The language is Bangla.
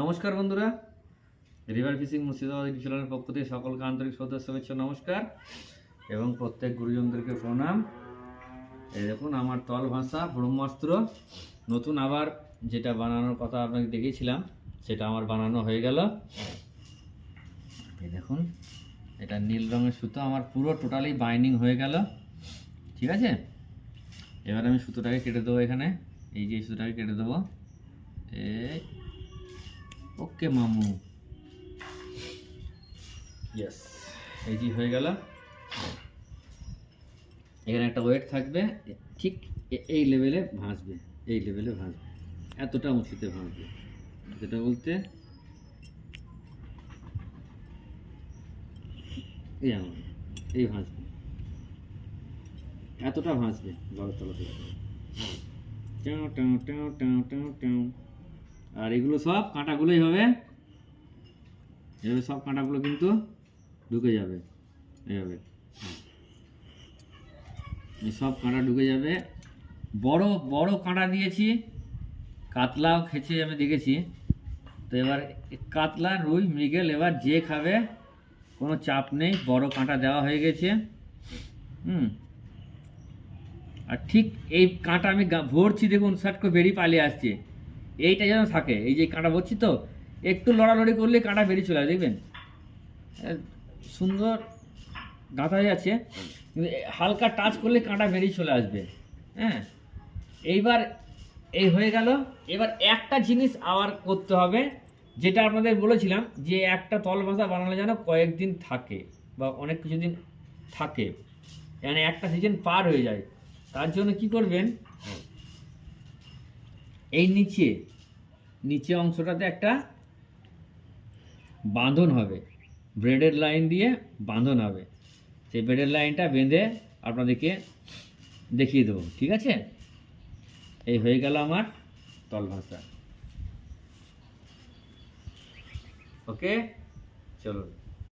নমস্কার বন্ধুরা, রিভার ফিশিং মুর্শিদাবাদ চ্যানেলের পক্ষ থেকে সকলকে আন্তরিক শ্রদ্ধা শুভেচ্ছা নমস্কার এবং প্রত্যেক গুরুজনদেরকে প্রণাম। এই দেখুন আমার তল ভাষা ব্রহ্মাস্ত্র নতুন আবার যেটা বানানোর কথা আপনাকে দেখিয়েছিলাম সেটা আমার বানানো হয়ে গেল। এই দেখুন এটা নীল রঙের সুতো আমার পুরো টোটালি বাইন্ডিং হয়ে গেল। ঠিক আছে, এবার আমি সুতোটাকে কেটে দেবো। এখানে এই যে সুতোটাকে কেটে দেবো। এই ওকে মামু, ইয়েস, এই যে হয়ে গেল। এখানে একটা ওয়েট থাকবে, ঠিক এই লেভেলে ভাঁজবে, এই লেভেলে ভাঁজবে, এতটা উঁচুতে ভাঁজবে। যেটা বলতে এই আমার এই ভাঁজবে, এতটা ভাঁজবে বড় তলা থেকে। টাও টাও টাও টাও টাও টাও। আর এগুলো সব কাঁটাগুলো এইভাবে সব কাঁটাগুলো কিন্তু ঢুকে যাবে এইভাবে, সব কাঁটা ঢুকে যাবে। বড় বড় কাঁটা দিয়েছি, কাতলাও খেছে আমি দেখেছি। তো এবার কাতলা, রুই, মৃগেল এবার যে খাবে কোনো চাপ নেই, বড় কাঁটা দেওয়া হয়ে গেছে। আর ঠিক এই কাঁটা আমি ভরছি, দেখুন শার্ট করে বেরিয়ে পালিয়ে আসছে। এইটা যেন থাকে, এই যে কাঁটা ভরছি তো একটু লড়ালড়ি করলে কাঁটা বেরিয়ে চলে আসবে, দেখবেন সুন্দর গাঁথা হয়ে যাচ্ছে, কিন্তু হালকা টাচ করলে কাঁটা বেরিয়ে চলে আসবে। হ্যাঁ, এইবার এই হয়ে গেল। এবার একটা জিনিস আবার করতে হবে, যেটা আপনাদের বলেছিলাম যে একটা তল ভাষা বানালে যেন কয়েকদিন থাকে বা অনেক কিছুদিন থাকে, মানে একটা সিজন পার হয়ে যায়। তার জন্য কি করবেন, এই নিচে অংশটাতে একটা বাঁধন হবে, ব্রেডের লাইন দিয়ে বাঁধন হবে। সেই ব্রেডের লাইনটা বেঁধে আপনাদেরকে দেখিয়ে দেবো। ঠিক আছে, এই হয়ে গেল আমার তল ভাষা। ওকে, চলুন।